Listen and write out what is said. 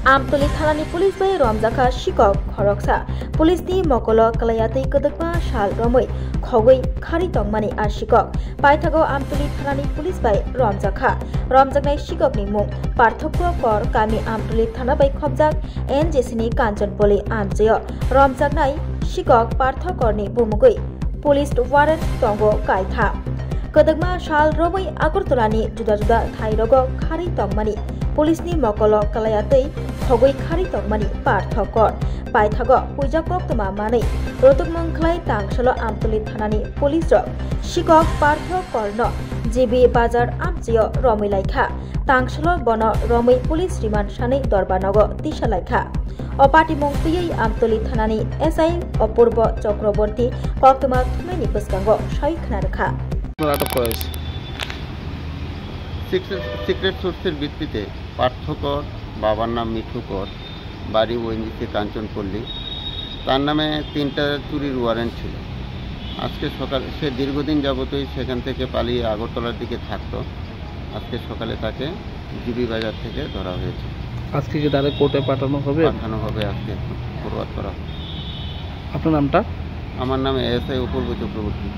Amtoli Thanani Police by Ramjaka Shikok Khoroksa Police ni Mokolo Kalayati Kodakma Shal Romoi Khogoi Khari Tongmani a Shikok Paithago Amtoli Thanani Police by Ramjaka Ramjaknai Shikok ni mung Parthokro Kor Kami Amtoli Thana by Khobjak NJC ni Kanchan Poli Amjeo Ramjaknai Shikok Parthokor ni Bumugoi Police Warrant Tongo Kaitha Kodakma Shal Romoi Agartolani Juda Thairogo Khari Tongmani Police ni Mokolo Kalayatei Khogoi Khari Tongmani Parthokor Paithago Huijakrok Toma Mani Rotok Mangklai Tangsalo Amtoli Thanani Police Rok Shikok Parthokor no GB Bazar Amjio Romi Laikha Tangsalo Bono Romi Police Remand Shani Dorbanogo Tisha Laikha Opati Mongpiyai Amtoli Thanani SI Opurbo Chokraborti Koktoma Thumeni Puskango Shaikna Rakha secret সোর্সের ভিত্তিতে পার্থকর বাবার নাম মিঠুকর বাড়ি ONGC Kanchanpalli তার নামে 3টা চুরির warrant ছিল। আজকে সকালে সে দীর্ঘদিন যাবতই সেখান থেকে পালিয়ে আগরতলার দিকে থাকতো। আজকে সকালে তাকে জিবি বাজার থেকে ধরা হয়েছে। আজকে কি তাদের কোর্টে পাঠানো হবে? আজকে ফরওয়ার্ড করা হবে। আপনার নামটা? আমার নাম এসআই অপূর্ব চক্রবর্তী।